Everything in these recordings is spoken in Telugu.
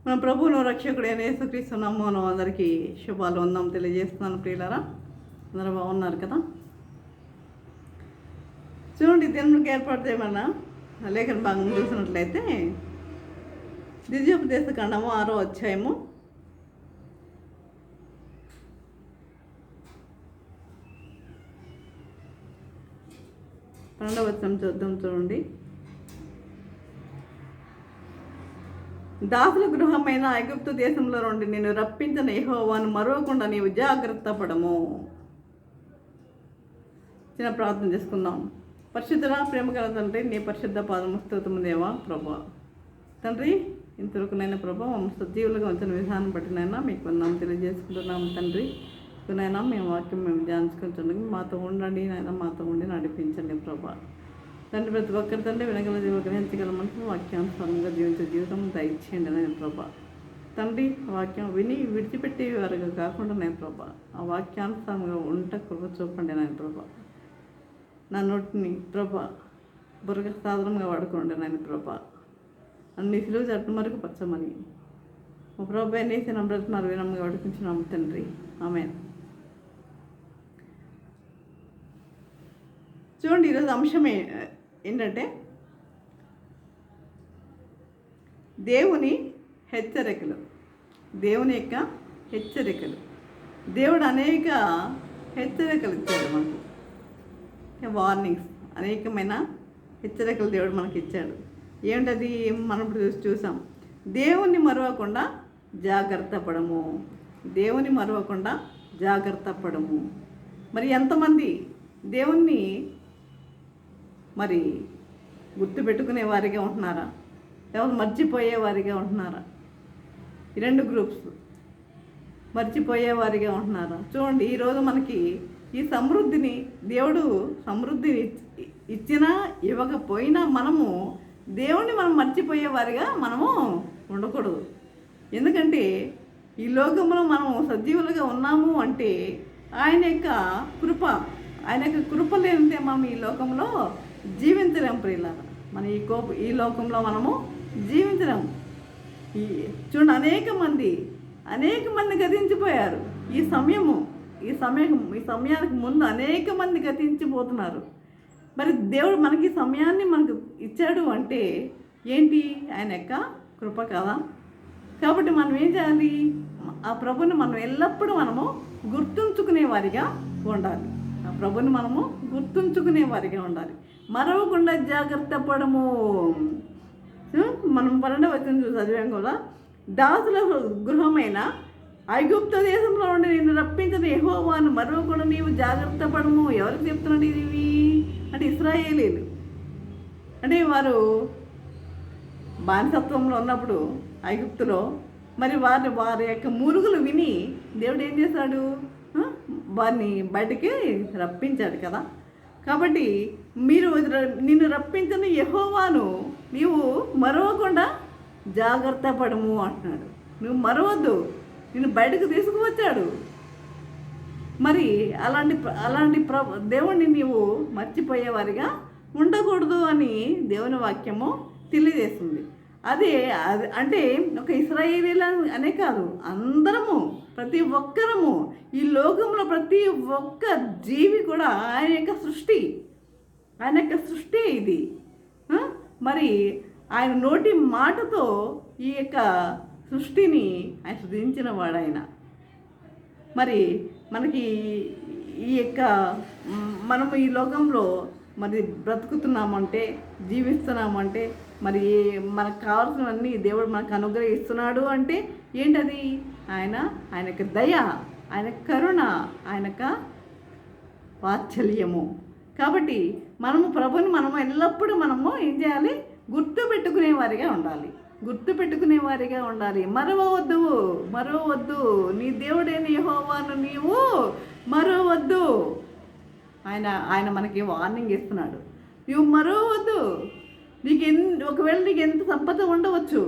మన ప్రభువును రక్షకుడైన యేసుక్రీస్తు నామమున అందరికీ శుభాలు వందనం తెలియజేస్తున్నాను. ప్రియులారా, అందరూ బాగున్నారు కదా? చూడండి, దేవునికి ఏర్పాటు చేయమన్నా లేఖన భాగం చూసినట్లయితే ద్వితీయోపదేశ ఖండము 6వ అధ్యాయము 12వ వచనం చూద్దాం. చూడండి, దాసుల గృహమైన ఐగుప్తు దేశంలో నుండి నేను రప్పించిన యెహోవాను మరవకుండా నీవు జాగ్రత్త పడము. చిన్న ప్రార్థన చేసుకుందాం. పరిశుద్ధుడా, ప్రేమ గల తండ్రి, నీ పరిశుద్ధ పాదము స్తోత్రము దేవా. ప్రభా తండ్రి, ఇంతవరకునైనా ప్రభా మమ్మల్ని సజీవులుగా ఉంచిన విధానం బట్టినైనా మీకు వందనం తెలియజేసుకుంటున్నాము. తండ్రి, నైనా మేము వాక్యం మేము ధ్యానించుకుంటుండగా మాతో ఉండండి నాయన, మాతో ఉండి నడిపించండి ప్రభా. తండ్రి, ప్రతి ఒక్కరి తండ్రి వినగల గ్రహించగల మనసు వాక్యానుసారంగా జీవించే జీవితం దయచేయండి నాయన ప్రభా. తండ్రి, వాక్యం విని విడిచిపెట్టే వారుగా కాకుండా నాయన ప్రభా, ఆ వాక్యానుసారంగా ఉంట కృప చూపండి నాయన ప్రభా. నా నోటిని ప్రభా బుర్రగ సాధనంగా వాడుకోండి నాయన ప్రభా. అన్ని సిలువ చట్టు మరకు పచ్చమని మా ప్రభా అనేసి నమ్రతున్నారు వినమ్గా వాడుకుంటున్నాము తండ్రి. ఆమేన్. చూడండి, ఈరోజు అంశం ఏంటంటే దేవుని హెచ్చరికలు. దేవుని యొక్క హెచ్చరికలు. దేవుడు అనేక హెచ్చరికలు ఇచ్చాడు మనకు, వార్నింగ్స్, అనేకమైన హెచ్చరికలు దేవుడు మనకి ఇచ్చాడు. ఏమిటది? మనం ఇప్పుడు చూసాం. దేవుణ్ణి మరవకుండా జాగ్రత్త పడము. దేవుని మరవకుండా జాగ్రత్త పడము. మరి ఎంతమంది దేవుణ్ణి మరి గుర్తుపెట్టుకునే వారిగా ఉంటున్నారా, ఎవరు మర్చిపోయే వారిగా ఉంటున్నారా? ఈ రెండు గ్రూప్స్ మర్చిపోయే వారిగా ఉంటున్నారా? చూడండి, ఈరోజు మనకి ఈ సమృద్ధిని దేవుడు సమృద్ధిని ఇచ్చినా ఇవ్వకపోయినా మనము దేవుణ్ణి మనం మర్చిపోయే వారిగా మనము ఉండకూడదు. ఎందుకంటే ఈ లోకంలో మనము సజీవులుగా ఉన్నాము అంటే ఆయన యొక్క కృప లేనిదే మనం ఈ లోకంలో జీవించలేము ప్రియులారా. మన ఈ లోకంలో మనము జీవించలేము. చూడండి, అనేక మంది గతించిపోయారు. ఈ సమయానికి ముందు అనేక మంది గతించిపోతున్నారు. మరి దేవుడు మనకి సమయాన్ని మనకు ఇచ్చాడు అంటే ఏంటి? ఆయన యొక్క కృప కదా. కాబట్టి మనం ఏం చేయాలి? ఆ ప్రభుని మనం ఎల్లప్పుడూ మనము గుర్తుంచుకునే వారిగా ఉండాలి. ఆ ప్రభుని మనము గుర్తుంచుకునే వారిగా ఉండాలి. మరవకుండా జాగ్రత్త పడము. మనం 12వ వచనం చదివాం కదా. దాసుల గృహమైన ఐగుప్తు దేశంలో ఉండి నేను రప్పించిన యెహోవాను మరవకుండా నీవు జాగ్రత్త పడము. ఎవరికి చెప్తున్నాడు ఇవి అంటే? ఇశ్రాయేలీలు. అంటే వారు బానిసత్వంలో ఉన్నప్పుడు ఐగుప్తులో మరి వారి యొక్క మూలుగులు విని దేవుడు ఏం చేశాడు? వారిని బయటికి రప్పించాడు కదా. కాబట్టి నిన్ను రప్పించిన యెహోవాను నీవు మరవకుండా జాగ్రత్త పడము అంటున్నాడు. నువ్వు మరవద్దు, నిన్ను బయటకు తీసుకువచ్చాడు. మరి అలాంటి దేవుణ్ణి నీవు మర్చిపోయేవారిగా ఉండకూడదు అని దేవుని వాక్యము తెలియజేస్తుంది. అది అంటే ఒక ఇశ్రాయేలీల అనే కాదు, అందరము, ప్రతి ఒక్కరము, ఈ లోకంలో ప్రతి ఒక్క జీవి కూడా ఆయన యొక్క సృష్టి ఇది. మరి ఆయన నోటి మాటతో ఈ యొక్క సృష్టిని ఆయన సృజించిన వాడు ఆయన. మరి మనకి ఈ యొక్క మనము ఈ లోకంలో మరి బ్రతుకుతున్నామంటే, జీవిస్తున్నామంటే, మరి మనకు కావాల్సినవన్నీ దేవుడు మనకు అనుగ్రహిస్తున్నాడు అంటే ఏంటది? ఆయన యొక్క దయ, ఆయన కరుణ, ఆయన యొక్క వాత్సల్యము. కాబట్టి మనము ప్రభుని మనము ఎల్లప్పుడూ మనము ఏం చేయాలి? గుర్తుపెట్టుకునే వారిగా ఉండాలి. మరవవద్దు. నీ దేవుడైన యెహోవాను నీవు మరవవద్దు. ఆయన మనకి వార్నింగ్ ఇస్తున్నాడు. నువ్వు మరవవద్దు. ఒకవేళ నీకు ఎంత సంపద ఉండవచ్చు,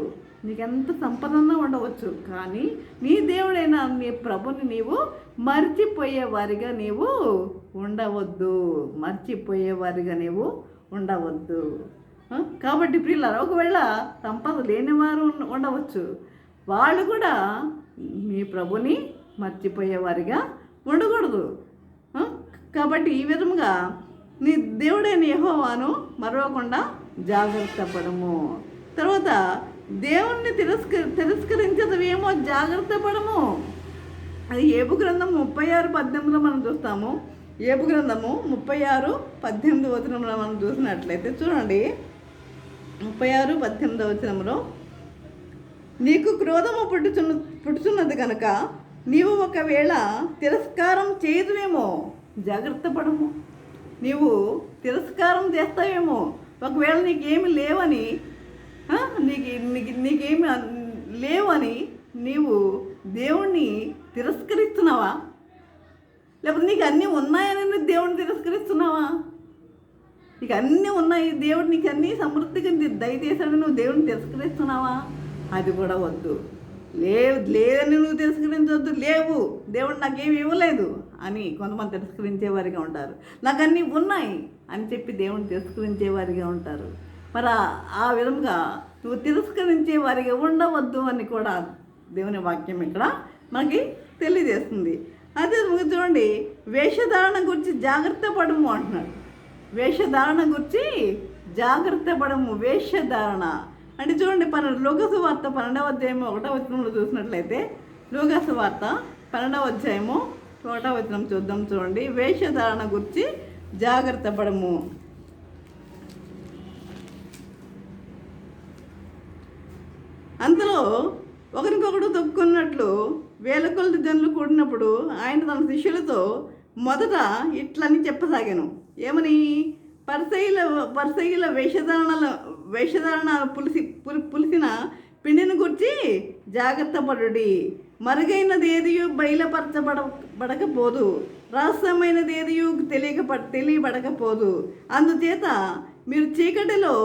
నీకెంత సంపదన్నా ఉండవచ్చు, కానీ నీ దేవుడైన నీ ప్రభుని నీవు మర్చిపోయేవారిగా నీవు ఉండవద్దు. కాబట్టి ప్రియులారా, ఒకవేళ సంపద లేనివారు ఉండవచ్చు, వాళ్ళు కూడా మీ ప్రభుని మర్చిపోయేవారిగా ఉండకూడదు. కాబట్టి ఈ విధముగా నీ దేవుడైన యెహోవాను మరవకుండా జాగ్రత్త పడము. తర్వాత దేవుణ్ణి తిరస్కరించదవేమో జాగ్రత్త పడము. అది ఏబు గ్రంథం 36:18 మనం చూస్తాము. ఏబు గ్రంథము 36:18 మనం చూసినట్లయితే చూడండి, 36:18 నీకు క్రోధము పుట్టుచున్నది కనుక నీవు ఒకవేళ తిరస్కారం చేయదువేమో జాగ్రత్త పడము. నీవు తిరస్కారం చేస్తావేమో, ఒకవేళ నీకేమి లేవని నీకేమి లేవని నీవు దేవుణ్ణి తిరస్కరిస్తున్నావా? లేకపోతే నీకు అన్నీ ఉన్నాయని నువ్వు దేవుడిని తిరస్కరిస్తున్నావా? నీకు అన్నీ ఉన్నాయి, దేవుడు నీకు అన్నీ సమృద్ధిగా దయచేశాడని నువ్వు దేవుడిని తిరస్కరిస్తున్నావా? అది కూడా వద్దు. లేదని నువ్వు తిరస్కరించవద్దు. లేవు, దేవుడు నాకేమి ఇవ్వలేదు అని కొంతమంది తిరస్కరించేవారిగా ఉంటారు. నాకు అన్నీ ఉన్నాయి అని చెప్పి దేవుడిని తిరస్కరించేవారిగా ఉంటారు. మరి ఆ విధంగా నువ్వు తిరస్కరించే వారిగా ఉండవద్దు అని కూడా దేవుని వాక్యం ఇక్కడ మనకి తెలియజేస్తుంది. అదే చూడండి, వేషధారణ గురించి జాగ్రత్త పడము అంటున్నాడు. వేషధారణ గురించి జాగ్రత్త పడము. వేషధారణ అంటే చూడండి, లూకాసు వార్త 12వ అధ్యాయము 1వ వచనంలో చూసినట్లయితే, లూకాసు వార్త 12వ అధ్యాయము 1వ వచనం చూద్దాం. చూడండి, వేషధారణ గురించి జాగ్రత్త పడము. అందులో ఒకరికొకడు తొక్కున్నట్లు వేల కొలది జనులు కూడినప్పుడు ఆయన తన శిష్యులతో మొదట ఇట్లని చెప్పసాగాను. ఏమని? పరిసయ్యుల వేషధారణ పులిసిన పిండిని గురించి జాగ్రత్త పడుడి. మరుగైనదేదియు బయలుపరచబడకపోదు, రహస్యమైనదేదియు తెలియబడకపోదు. అందుచేత మీరు చీకటిలో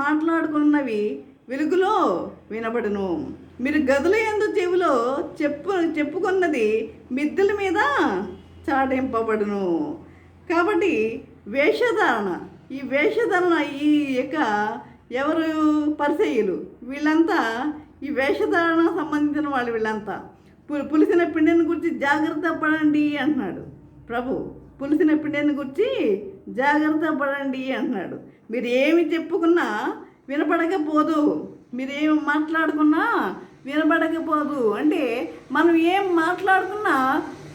మాట్లాడుకున్నవి వెలుగులో వినబడును. మీరు గదుల యందు చెవిలో చెప్పుకున్నది మిద్దెల మీద చాటింపబడును. కాబట్టి వేషధారణ, ఈ వేషధారణ ఈ యొక్క ఎవరు? పరిసయ్యులు. వీళ్ళంతా ఈ వేషధారణ సంబంధించిన వాళ్ళు. వీళ్ళంతా పులిసిన పిండిని గురించి జాగ్రత్త పడండి అంటున్నాడు ప్రభు. పులిసిన పిండిని గురించి జాగ్రత్త పడండి అంటున్నాడు. మీరు ఏమి చెప్పుకున్నా వినపడకపోదు, మీరేం మాట్లాడుకున్నా వినపడకపోదు. అంటే మనం ఏం మాట్లాడుకున్నా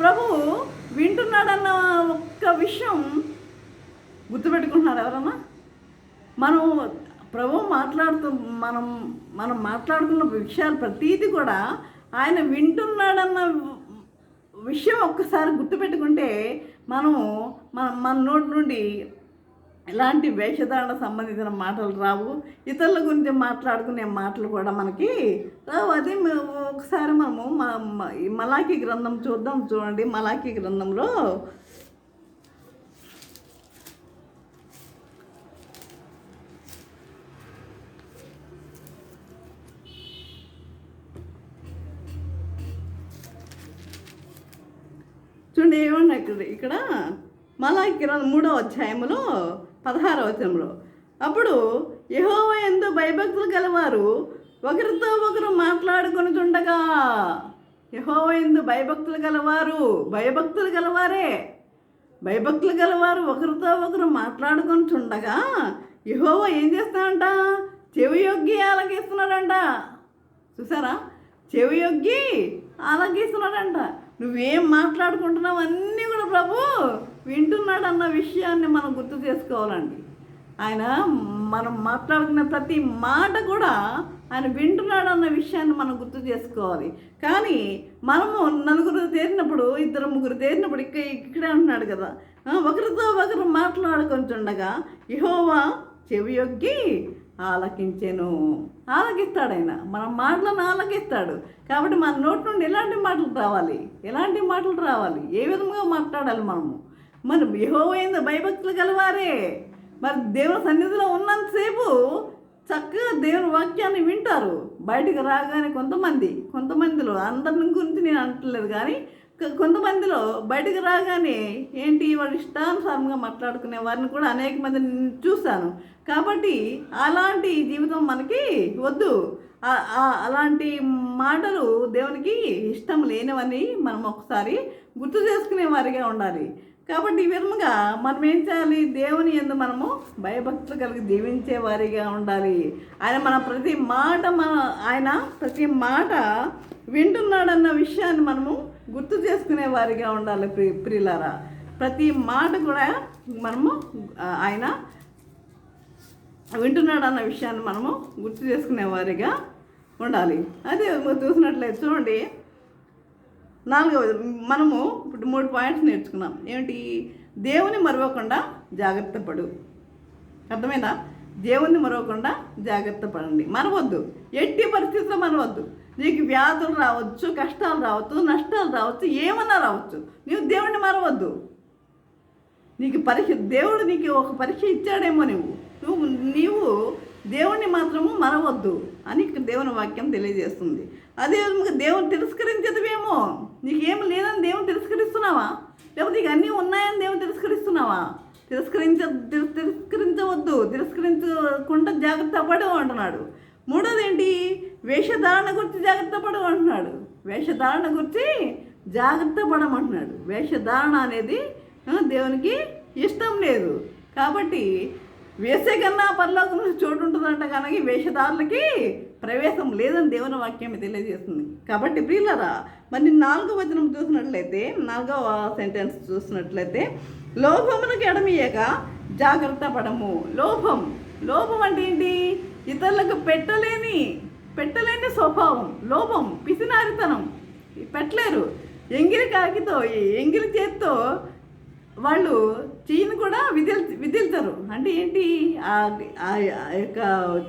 ప్రభు వింటున్నాడన్న ఒక్క విషయం గుర్తుపెట్టుకుంటున్నారు ఎవరన్నా? మనం ప్రభు మనం మాట్లాడుకున్న విషయాలు ప్రతీది కూడా ఆయన వింటున్నాడన్న విషయం ఒక్కసారి గుర్తుపెట్టుకుంటే మన నోటి నుండి ఎలాంటి వేషధారణ సంబంధించిన మాటలు రావు. ఇతరుల గురించి మాట్లాడుకునే మాటలు కూడా మనకి రావు. అది ఒకసారి మనము మలాకీ గ్రంథం చూద్దాం. చూడండి, మలాకీ గ్రంథంలో చూడండి ఏమన్నా ఇక్కడ మలాకీ గ్రంథం 3వ అధ్యాయంలో 16వ వచనంలో, అప్పుడు యెహోవా యందు భయభక్తులు గలవారు ఒకరితో ఒకరు మాట్లాడుకొనుచుండగా, యెహోవా యందు భయభక్తులు గలవారు ఒకరితో ఒకరు మాట్లాడుకొనుచుండగా యెహోవా ఏం చేస్తాడంట? చెవియొగ్గి ఆలకిస్తున్నాడంట. చూసారా? చెవియొగ్గి ఆలకిస్తున్నాడంట. నువ్వేం మాట్లాడుకుంటున్నావు అన్నీ కూడా ప్రభు వింటున్నాడు అన్న విషయాన్ని మనం గుర్తు చేసుకోవాలండి. ఆయన మనం మాట్లాడుకున్న ప్రతి మాట కూడా ఆయన వింటున్నాడు అన్న విషయాన్ని మనం గుర్తు చేసుకోవాలి. కానీ మనము నలుగురు తేరినప్పుడు, 2-3 తేరినప్పుడు ఇక్కడే అంటున్నాడు కదా, ఒకరితో ఒకరు మాట్లాడుకుంటుండగా యెహోవా చెవియొగ్గి ఆలకిస్తాడు. ఆయన మన మాటలను ఆలకిస్తాడు. కాబట్టి మన నోటి నుండి ఎలాంటి మాటలు రావాలి, ఏ విధంగా మాట్లాడాలి మనం యెహోవా యందు భయభక్తులు గలవారే. మరి దేవుని సన్నిధిలో ఉన్నంతసేపు చక్కగా దేవుని వాక్యాన్ని వింటారు. బయటికి రాగానే కొంతమందిలో అందరిని గురించి నేను అంటలేదు, కానీ కొంతమందిలో బయటకు రాగానే ఏంటి వాడు ఇష్టానుసారంగా మాట్లాడుకునే వారిని కూడా అనేక మందిని చూశాను. కాబట్టి అలాంటి జీవితం మనకి వద్దు. అలాంటి మాటలు దేవునికి ఇష్టం లేనివని మనం ఒకసారి గుర్తు చేసుకునే వారిగా ఉండాలి. కాబట్టి ఈ విధముగా మనం ఏం చేయాలి? దేవుని యందు మనము భయభక్తులు కలిగి జీవించే వారిగా ఉండాలి. ఆయన ప్రతి మాట వింటున్నాడన్న విషయాన్ని మనము గుర్తు చేసుకునే వారిగా ఉండాలి. ప్రియులారా, ప్రతి మాట కూడా మనము ఆయన వింటున్నాడన్న విషయాన్ని మనము గుర్తు చేసుకునే వారిగా ఉండాలి. అదే చూసినట్లయితే చూడండి, 4వ మనము ఇప్పుడు 3 పాయింట్స్ నేర్చుకున్నాం. ఏమిటి? దేవుని మరవకుండా జాగ్రత్త పడు. అర్థమైందా? దేవుణ్ణి మరవకుండా జాగ్రత్త పడండి. మరవద్దు, ఎట్టి పరిస్థితుల్లో మరవద్దు. నీకు వ్యాధులు రావచ్చు, కష్టాలు రావచ్చు, నష్టాలు రావచ్చు, ఏమన్నా రావచ్చు, నీవు దేవుణ్ణి మరవద్దు. దేవుడు నీకు ఒక పరీక్ష ఇచ్చాడేమో, నీవు దేవుణ్ణి మాత్రము మరవద్దు అని దేవుని వాక్యం తెలియజేస్తుంది. అదే విధంగా దేవుని తిరస్కరించదువేమో, నీకేం లేదని దేవుని తిరస్కరిస్తున్నావా? లేకపోతే నీకు అన్నీ ఉన్నాయని దేవుని తిరస్కరిస్తున్నావా? తిరస్కరించవద్దు, తిరస్కరించకుండా జాగ్రత్త పడు అంటున్నాడు. 3వది ఏంటి? వేషధారణ గురించి జాగ్రత్త పడు అంటున్నాడు. వేషధారణ గురించి జాగ్రత్త పడమంటున్నాడు. వేషధారణ అనేది దేవునికి ఇష్టం లేదు. కాబట్టి వేసే కన్నా పరలోకంలో చోటు ఉంటుందంట, కనుక వేషధారులకి ప్రవేశం లేదని దేవుని వాక్యం తెలియజేస్తుంది. కాబట్టి ప్రియులారా, మరి 4వ వచనం చూసినట్లయితే, 4వ సెంటెన్స్ చూసినట్లయితే, లోభమునకు ఎడమియక జాగ్రత్త పడము. లోభం అంటే ఏంటి? ఇతరులకు పెట్టలేని స్వభావం, లోభం, పిసినారితనం. పెట్టలేరు. ఎంగిలి చేత్తో వాళ్ళు చెయ్యిని కూడా విదిల్చరు. అంటే ఏంటి? ఆ యొక్క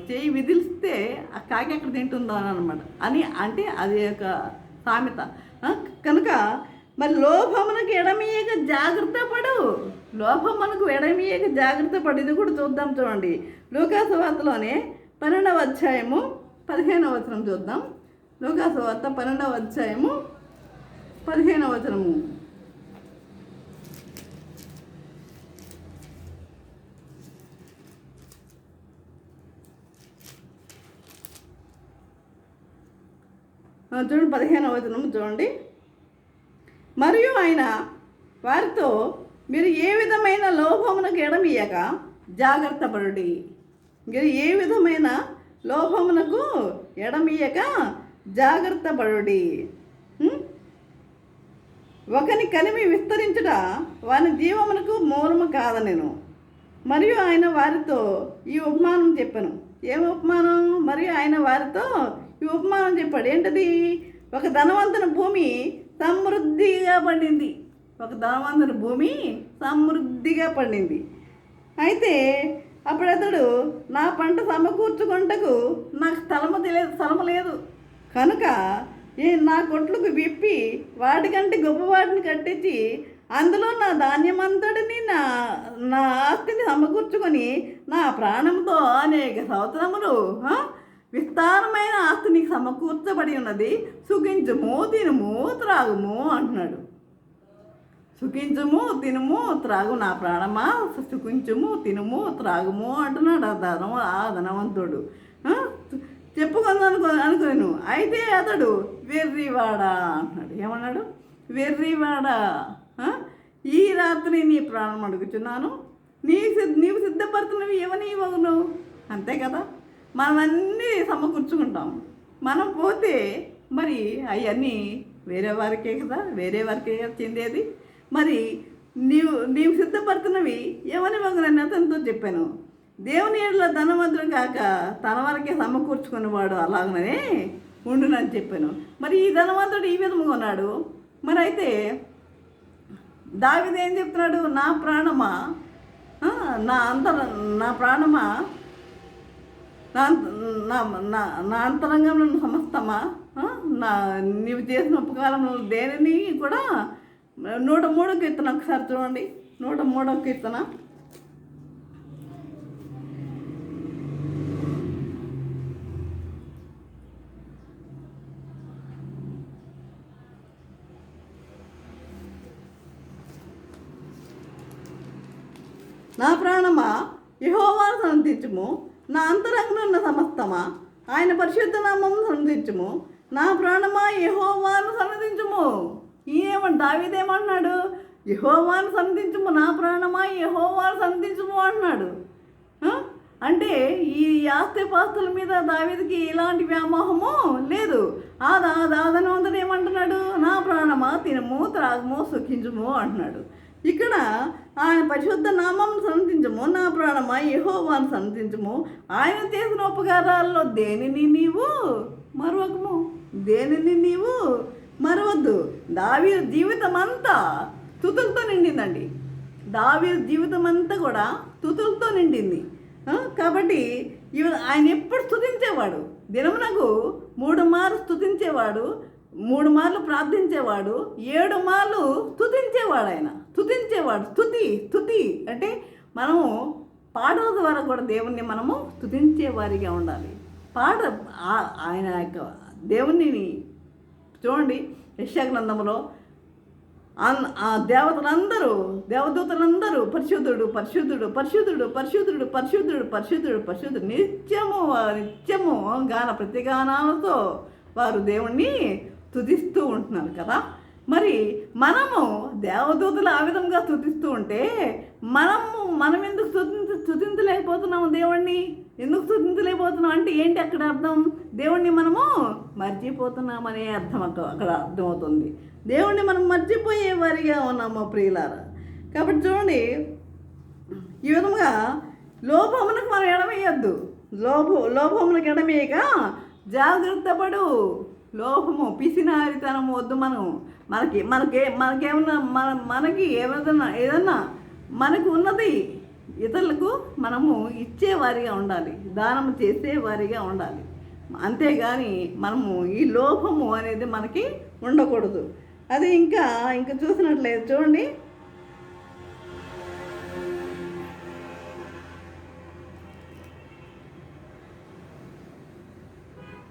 చెయ్యి విదిలిస్తే ఆ కాకి ఎక్కడ తింటుందో అని అనమాట అంటే అది యొక్క సామెత. కనుక మరి లోభమునకు ఎడమీయక జాగ్రత్త పడు. ఇది కూడా చూద్దాం. చూడండి, లూకా సువార్తలోనే 12వ అధ్యాయము 15వ వచనం చూద్దాం. లూకా సువార్త 12వ అధ్యాయము 15వ వచనము. చూడండి, 15వ వచనం చూడండి. మరియు ఆయన వారితో, మీరు ఏ విధమైన లోభమునకు ఎడమియక జాగ్రత్త పడుడి. మీరు ఏ విధమైన లోభమునకు ఎడమియక జాగ్రత్త పడుడి. ఒకని కలిమి విస్తరించుట వాని జీవమునకు మూలము కాదనెను. మరియు ఆయన వారితో ఈ ఉపమానం చెప్పాను. ఏం ఉపమానం? మరియు ఆయన వారితో ఈ ఉపమానం చెప్పాడు. ఏంటది? ఒక ధనవంతుని భూమి సమృద్ధిగా పండింది. అయితే అప్పుడు అతడు, నా పంట సమకూర్చుకుంటకు నాకు స్థలము లేదు కనుక నా కొట్లకు విప్పి వాటికంటే గొప్పవాటిని కట్టించి అందులో నా ధాన్యమంతటిని నా ఆస్తిని సమకూర్చుకొని నా ప్రాణంతో అనేక సంవత్సరములు విస్తారమైన ఆస్తి నీకు సమకూర్చబడి ఉన్నది. సుఖించుము, తినుము, త్రాగుము అంటున్నాడు. సుఖించుము, తినుము, త్రాగు నా ప్రాణమా, సుఖించుము, తినుము, త్రాగుము అంటున్నాడు ఆ ధనవంతుడు. చెప్పుకుందాం అనుకోను. అయితే అతడు వెర్రివాడా అంటున్నాడు. ఏమన్నాడు? వెర్రివాడా, ఈ రాత్రి నీ ప్రాణం అడుగుచున్నాను, నీవు సిద్ధపడుతున్నవి ఏమని ఇవ్వను. అంతే కదా, మనం అన్నీ సమకూర్చుకుంటాం. మనం పోతే మరి అవన్నీ వేరే వారికే చెందేది. మరి నీవు సిద్ధపడుతున్నవి ఏమని ఇవ్వను అతనితో చెప్పాను. దేవుని ఏళ్ళ ధనవంతుడు కాక తన వరకే సమకూర్చుకునేవాడు అలాగనే ఉండునని చెప్పాను. మరి ఈ ధనవంతుడు ఈ విధంగా ఉన్నాడు. మరి అయితే దావీదు ఏం చెప్తున్నాడు? నా ప్రాణమా, నా ప్రాణమా, నా అంతరంగంలో సమస్తమా, నీవు చేసిన ఉపకారంలో దేనిని కూడా 103వ కీర్తన ఒకసారి చూడండి. 103వ కీర్తన. నా ప్రాణమా యెహోవాను స్తుతించుము, నా అంతరంగంలో ఉన్న సమస్తమా ఆయన పరిశుద్ధ నామమును సన్నతించుము, నా ప్రాణమా యెహోవాను సన్నతించుము. దావీదేమన్నాడు? యెహోవాను సన్నతించుము, నా ప్రాణమా యెహోవాను సన్నతించుము అన్నాడు. అంటే ఈ ఆస్తిపాస్తుల మీద దావీదుకి ఇలాంటి వ్యామోహము లేదు. ధనవంతుడు ఏమంటున్నాడు? నా ప్రాణమా తినము త్రాగము సుఖించుము అంటున్నాడు. ఇక్కడ ఆయన పరిశుద్ధ నామమును సన్నతించము, నా ప్రాణమా యెహోవాను సన్నతించము. ఆయన చేసిన ఉపకారాల్లో దేనిని నీవు మరవకము, దేనిని నీవు మరవద్దు. దావీదు జీవితం అంతా స్తుతులతో నిండిందండి. దావీదు జీవితం అంతా కూడా స్తుతులతో నిండింది. కాబట్టి ఆయన ఎప్పుడు స్తుతించేవాడు, దినమునకు 3 మార్లు స్తుతించేవాడు, 3 మార్లు ప్రార్థించేవాడు, 7 మార్లు స్తుతించేవాడు. ఆయన స్తుతించేవాడు. స్తుతి అంటే మనము పాటల ద్వారా కూడా దేవుణ్ణి మనము స్తుతించే వారిగా ఉండాలి. ఆయన యొక్క దేవుణ్ణి చూడండి, యెషయా గ్రంథంలో దేవదూతలందరూ పరిశుద్ధుడు పరిశుద్ధుడు పరిశుద్ధుడు పరిశుద్ధుడు పరిశుద్ధుడు పరిశుద్ధుడు పరిశుద్ధుడు నిత్యము గాన ప్రతిగానాలతో వారు దేవుణ్ణి స్తుతిస్తూ ఉంటున్నారు కదా. మరి మనము దేవదూతలు ఆ విధంగా స్తుతిస్తూ ఉంటే మనం ఎందుకు స్తుతించలేకపోతున్నాము? దేవుణ్ణి ఎందుకు స్తుతించలేకపోతున్నాం అంటే ఏంటి అక్కడ అర్థం? దేవుణ్ణి మనము మర్చిపోతున్నామనే అర్థం అక్కడ అర్థమవుతుంది. దేవుణ్ణి మనం మర్చిపోయే వారిగా ఉన్నాము ప్రియులారా. కాబట్టి చూడండి, ఈ విధంగా లోభమునకు మనం ఎడమేయద్దు. లోభమునకు ఎడమేయక జాగ్రత్త పడు. లోభము పిసినారితనము వద్దు. ఏదన్నా మనకు ఉన్నది ఇతరులకు మనము ఇచ్చేవారిగా ఉండాలి, దానము చేసేవారిగా ఉండాలి. అంతేగాని మనము ఈ లోభము అనేది మనకి ఉండకూడదు. అది ఇంకా చూసినట్లయితే చూడండి,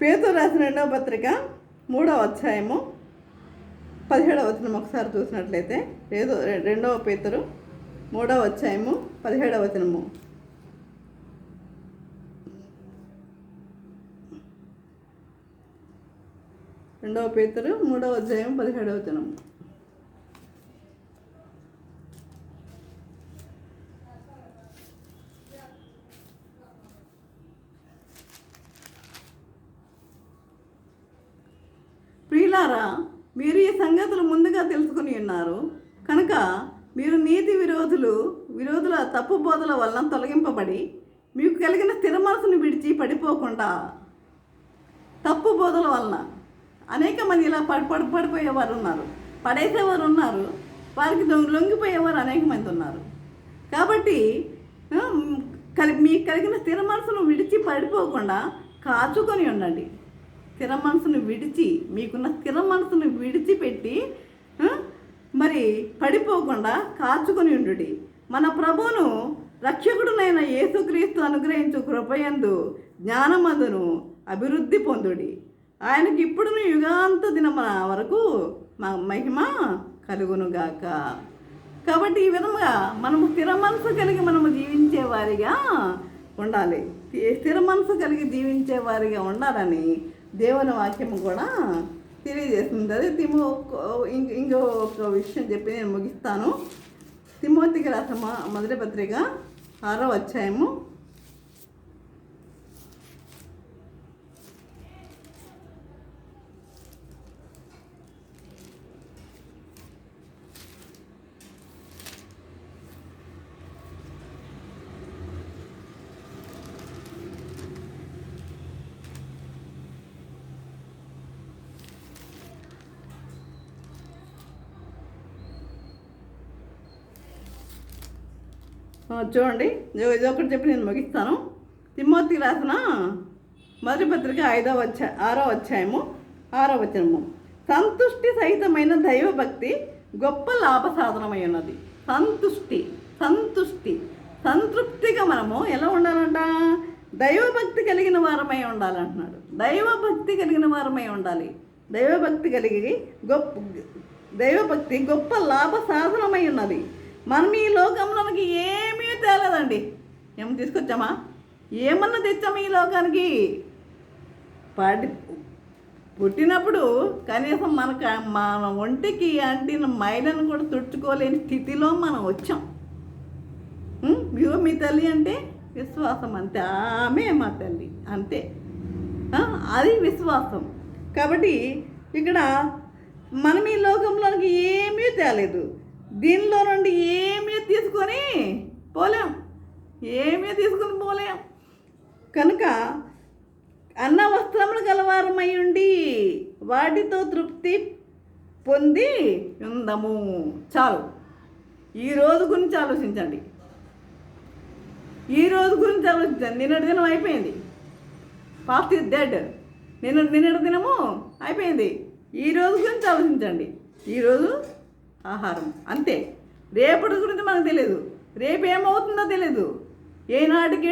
పేతురు రాసిన 2వ పత్రిక 3వ అధ్యాయము 17వ వచనం ఒకసారి చూసినట్లయితే, 2వ పేతురు 3వ అధ్యాయము 17వ వచనము. రెండవ పేతురు 3వ అధ్యాయం 17వ వచనం. ప్రియులారా, మీరు ఈ సంగతులు ముందుగా తెలుసుకుని ఉన్నారు కనుక మీరు నీతి విరోధుల తప్పు బోధల వలన తొలగింపబడి మీకు కలిగిన స్థిర మనసును విడిచి పడిపోకుండా, తప్పు బోధల వలన అనేక మంది ఇలా పడిపోయేవారు ఉన్నారు, పడేసేవారు ఉన్నారు, వారికి లొంగిపోయేవారు అనేక మంది ఉన్నారు. కాబట్టి మీకు కలిగిన స్థిర మనసును విడిచి పడిపోకుండా కాచుకొని ఉండండి. స్థిర మనసును మీకున్న స్థిర మనసును విడిచిపెట్టి మరి పడిపోకుండా కాచుకొని ఉండుడి. మన ప్రభువును రక్షకుడునైన యేసుక్రీస్తు అనుగ్రహించు కృపయందు జ్ఞానమందును అభివృద్ధి పొందుడి. ఆయనకి ఇప్పుడును యుగాంత దినమున వరకు మహిమ కలుగునుగాక. కాబట్టి ఈ విధంగా మనము స్థిర మనసు కలిగి మనము జీవించే వారిగా ఉండాలి. స్థిర మనసు కలిగి జీవించే వారిగా ఉండాలని దేవుని వాక్యము కూడా తెలియజేస్తుంది. అదే ఇంకొక విషయం చెప్పి నేను ముగిస్తాను. తిమోతికి రాసిన మొదటి పత్రిక 6వ అధ్యాయము చూడండి, ఇది ఒకటి చెప్పి నేను ముగిస్తాను. తిమోతికి రాసిన మొదటి పత్రిక 6వ అధ్యాయము 6వ వచనము. సంతుష్టి సహితమైన దైవభక్తి గొప్ప లాభ సాధనమై ఉన్నది. సంతృప్తిగా మనము ఎలా ఉండాలంట? దైవభక్తి కలిగిన వారమై ఉండాలంటున్నాడు. దైవభక్తి కలిగిన వారమై ఉండాలి. దైవభక్తి గొప్ప లాభ సాధనమై ఉన్నది. మనం ఈ లోకంలోనికి ఏమీ తేలేదండి. ఏమి తీసుకొచ్చామా? ఏమన్నా తెచ్చామా ఈ లోకానికి? పడి పుట్టినప్పుడు కనీసం మన ఒంటికి అంటిన మైలను కూడా తుడుచుకోలేని స్థితిలో మనం వచ్చాం. ఇగో మీ తల్లి అంటే విశ్వాసం, అంతే. ఆమె మా తల్లి, అంతే. అది విశ్వాసం. కాబట్టి ఇక్కడ మనం ఈ లోకంలోనికి ఏమీ తేలేదు, దీనిలో నుండి ఏమీ తీసుకొని పోలేం, ఏమీ తీసుకొని పోలేం. కనుక అన్న వస్త్రములు గలవారమై ఉండి వాటితో తృప్తి పొంది ఉందము. చాలు. ఈరోజు గురించి ఆలోచించండి, ఈరోజు గురించి ఆలోచించండి. నిన్నటి దినం అయిపోయింది, పాస్ట్ ఇస్ డెడ్. నిన్నటి దినము అయిపోయింది. ఈరోజు గురించి ఆలోచించండి. ఈరోజు ఆహారం, అంతే. రేపటి గురించి మనకు తెలియదు, రేపు ఏమవుతుందో తెలియదు. ఏనాటికి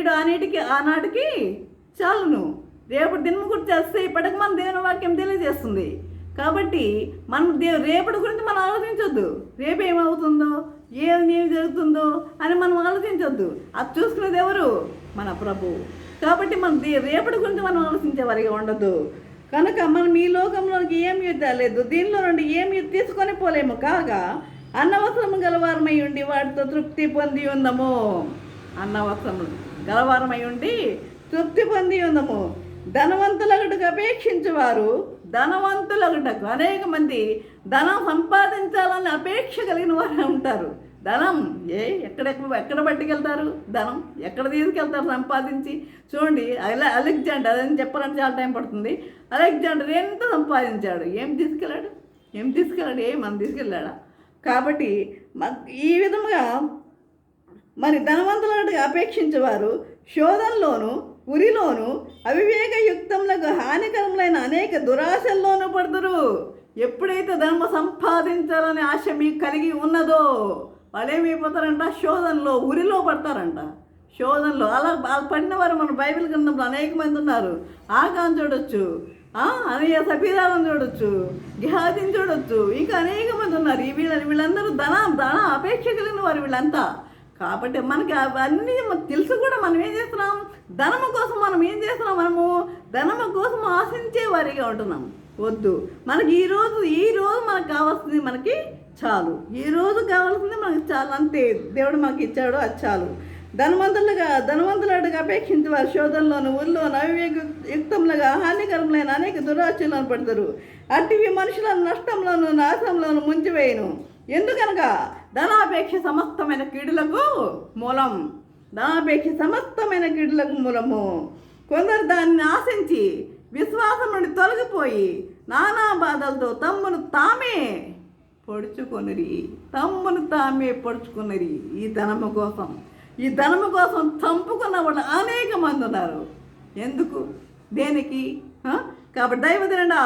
ఆనాటికి చాలును. రేపటి దినం గురించి చేస్తే ఇప్పటికి మన దేవుని వాక్యం తెలియజేస్తుంది. కాబట్టి మనం రేపటి గురించి మనం ఆలోచించొద్దు. రేపు ఏమవుతుందో, ఏమి జరుగుతుందో అని మనం ఆలోచించొద్దు. అది చూసుకునేది ఎవరు? మన ప్రభువు. కాబట్టి మనం రేపటి గురించి మనం ఆలోచించేవారిగా ఉండదు. కనుక మనం ఈ లోకంలోకి ఏమి లేదు, దీనిలో నుండి ఏమి తీసుకొని పోలేము. కాగా అన్నవసరము గలవారమై ఉండి వాటితో తృప్తి పొంది ఉందము. అన్నవసరము గలవారమై ఉండి తృప్తి పొంది ఉందము. ధనవంతులగుటకు అపేక్షించేవారు, ధనవంతులగుటకు అనేక మంది ధనం సంపాదించాలని అపేక్ష కలిగిన వారు ఉంటారు. ధనం ఎక్కడ పట్టుకెళ్తారు? ధనం ఎక్కడ తీసుకెళ్తారు సంపాదించి? చూడండి, అలెగ్జాండర్, అదని చెప్పాలంటే చాలా టైం పడుతుంది. అలెగ్జాండర్ ఎంత సంపాదించాడు? ఏం తీసుకెళ్ళాడు? మనం తీసుకెళ్ళాడా? కాబట్టి ఈ విధముగా మరి ధనవంతులను అపేక్షించేవారు శోధనలోను, ఉరిలోను, అవివేకయుక్తములకు హానికరములైన అనేక దురాశల్లోనూ పడతారు. ఎప్పుడైతే ధర్మ సంపాదించాలనే ఆశ మీకు కలిగి ఉన్నదో వాళ్ళు ఏమైపోతారంట? శోధనలో, ఉరిలో పడతారంట. శోధనలో అలా పడిన వారు మన బైబిల్ గ్రంథంలో అనేక మంది ఉన్నారు. ఆకాన్ చూడొచ్చు, అనయ్య సఫీరాలను చూడొచ్చు, గిహాదీని చూడొచ్చు, ఇంకా అనేక మంది ఉన్నారు. వీళ్ళందరూ ధన అపేక్ష కలిగిన వారు వీళ్ళంతా. కాబట్టి మనకి అవన్నీ తెలుసు కూడా మనం ఏం చేస్తున్నాం? ధనము కోసం మనం ఏం చేస్తున్నాం? మనము ధనము కోసం ఆశించే వారిగా ఉంటున్నాం. వద్దు. మనకి ఈరోజు మనకు కావాల్సింది మనకి చాలు. ఈరోజు కావాల్సింది మనకి చాలు, అంతే. దేవుడు మనకి ఇచ్చాడు, అది చాలు. ధనవంతులుగా అపేక్షించే వారు శోధనలోను, ఊళ్ళోను, అవివేకయుక్తములుగా హానికరములైన అనేక దురాశలను పడతారు. అట్టివి మనుషులను నష్టంలోను, నాశనంలోను ముంచివేయను. ఎందుకనగా ధనాపేక్ష సమస్తమైన కీడులకు మూలం. ధనాపేక్ష సమస్తమైన కీడులకు మూలము. కొందరు దాన్ని ఆశించి విశ్వాసం నుండి తొలగిపోయి నానా బాధలతో తమ్మును తామే పొడుచుకున్నరి. ఈ ధనము కోసం చంపుకున్న వాళ్ళు అనేక మంది ఉన్నారు. ఎందుకు? దేనికి? కాబట్టి దైవజనుడా,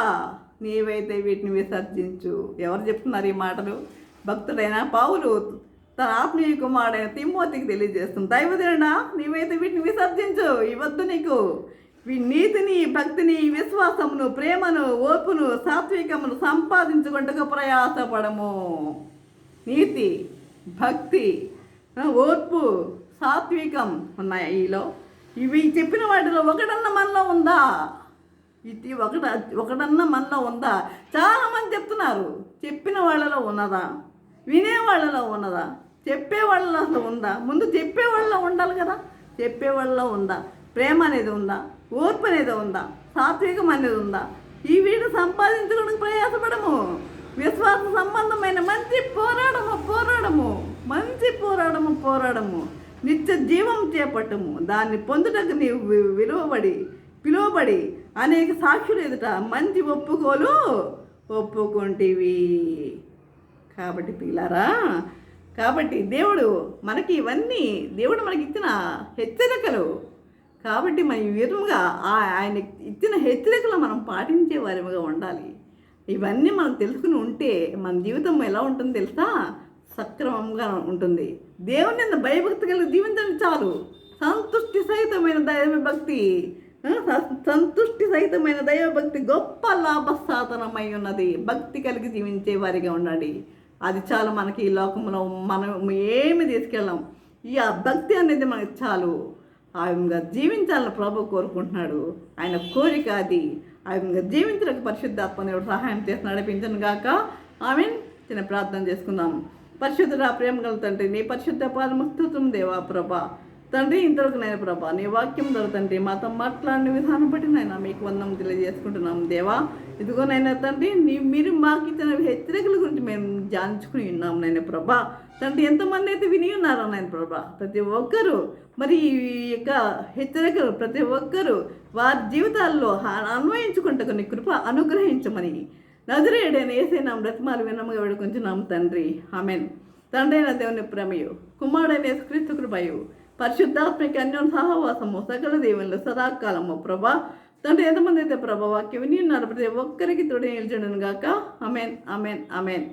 నీవైతే వీటిని విసర్జించు. ఎవరు చెప్తున్నారు ఈ మాటలు? భక్తుడైన పౌలు తన ఆత్మీయ కుమారుడైన తిమోతికి తెలియజేస్తుంది. దైవజనుడా, నీవైతే వీటిని విసర్జించు. ఇవద్దు నీకు. నీతిని, భక్తిని, విశ్వాసమును, ప్రేమను, ఓర్పును, సాత్వికమును సంపాదించుకుంటూ ప్రయాసపడము. నీతి, భక్తి, ఓర్పు, సాత్వికం ఉన్నాయి. ఇవి చెప్పిన వాటిలో ఒకటన్నా మనలో ఉందా? ఇది ఒకటన్నా మనలో ఉందా? చాలామంది చెప్తున్నారు. చెప్పిన వాళ్ళలో ఉన్నదా? వినే వాళ్ళలో ఉన్నదా? చెప్పే వాళ్ళలో అసలు ఉందా? ముందు చెప్పే వాళ్ళలో ఉండాలి కదా. చెప్పే వాళ్ళలో ఉందా? ప్రేమ అనేది ఉందా? ఓర్పు అనేది ఉందా? సాత్వికం అనేది ఉందా? ఈ వీడు సంపాదించుకోవడానికి ప్రయాసపడము. విశ్వాస సంబంధమైన మంచి పోరాడము నిత్య జీవం చేపట్టము. దాన్ని పొందుటకు నీవు పిలువబడి అనేక సాక్షులు ఎదుట మంచి ఒప్పుకుంటేవి. కాబట్టి పిల్లారా, కాబట్టి దేవుడు మనకి ఇచ్చిన హెచ్చరికలు. కాబట్టి మన విధముగా ఆయన ఇచ్చిన హెచ్చరికలు మనం పాటించే వారిగా ఉండాలి. ఇవన్నీ మనం తెలుసుకుని ఉంటే మన జీవితం ఎలా ఉంటుందో తెలుసా? సక్రమంగా ఉంటుంది. దేవుని భయభక్తి కలిగి జీవించడం చాలు. సంతుష్టి సహితమైన దైవభక్తి గొప్ప లాభసాధనమై ఉన్నది. భక్తి కలిగి జీవించే వారిగా ఉండాలి. అది చాలు. మనకి ఈ లోకంలో మనం ఏమి తీసుకెళ్ళాం. ఈ భక్తి అనేది మనకి చాలు. ఆ విధంగా జీవించాలని ప్రభు కోరుకుంటున్నాడు. ఆయన కోరిక అది. ఆ విధంగా జీవించడానికి పరిశుద్ధాత్మ దేవుడు సహాయం చేసి నడిపించను గాక. ఆమేన్. చిన్న ప్రార్థన చేసుకుందాం. పరిశుద్ధుడా, ప్రేమ గల తండ్రి, నీ పరిశుద్ధ పాదము స్తుతం దేవా ప్రభా. తండ్రి, ఇంతవరకు నేను ప్రభా నీ వాక్యం ద్వారా తండ్రి మాతో మాట్లాడిన విధానం బట్టి నైనా మీకు వందనం తెలియజేసుకుంటున్నాం దేవా. ఇదిగోనైనా తండ్రి, మీరు మాకు ఇచ్చిన హెచ్చరికల గురించి మేము ధ్యానించుకుని ఉన్నాం నైనా ప్రభా. తండ్రి, ఎంతమంది అయితే విని ఉన్నారో నాయన ప్రభా, ప్రతి ఒక్కరూ మరి ఈ యొక్క హెచ్చరికలు ప్రతి ఒక్కరూ వారి జీవితాల్లో అన్వయించుకుంటూ నీ కృప అనుగ్రహించమని నజరేయుడైన యేసయ్య బ్రతిమాలు వినముగా వేడుకొంచున్నాం తండ్రి. ఆమేన్. తండ్రి అయిన దేవుని ప్రేమయు, కుమారుడైన యేసుక్రీస్తు కృపయు, పరిశుద్ధాత్మక అన్యోన్య సహవాసము సకల దేవుళ్ళు సదాకాలము ప్రభా. తండ్రి, ఎంతమంది అయితే ప్రభా వాక్యం విని ఉన్నారు ప్రతి ఒక్కరికి తోడే నిల్చుండును గాక. ఆమేన్, ఆమేన్, ఆమేన్.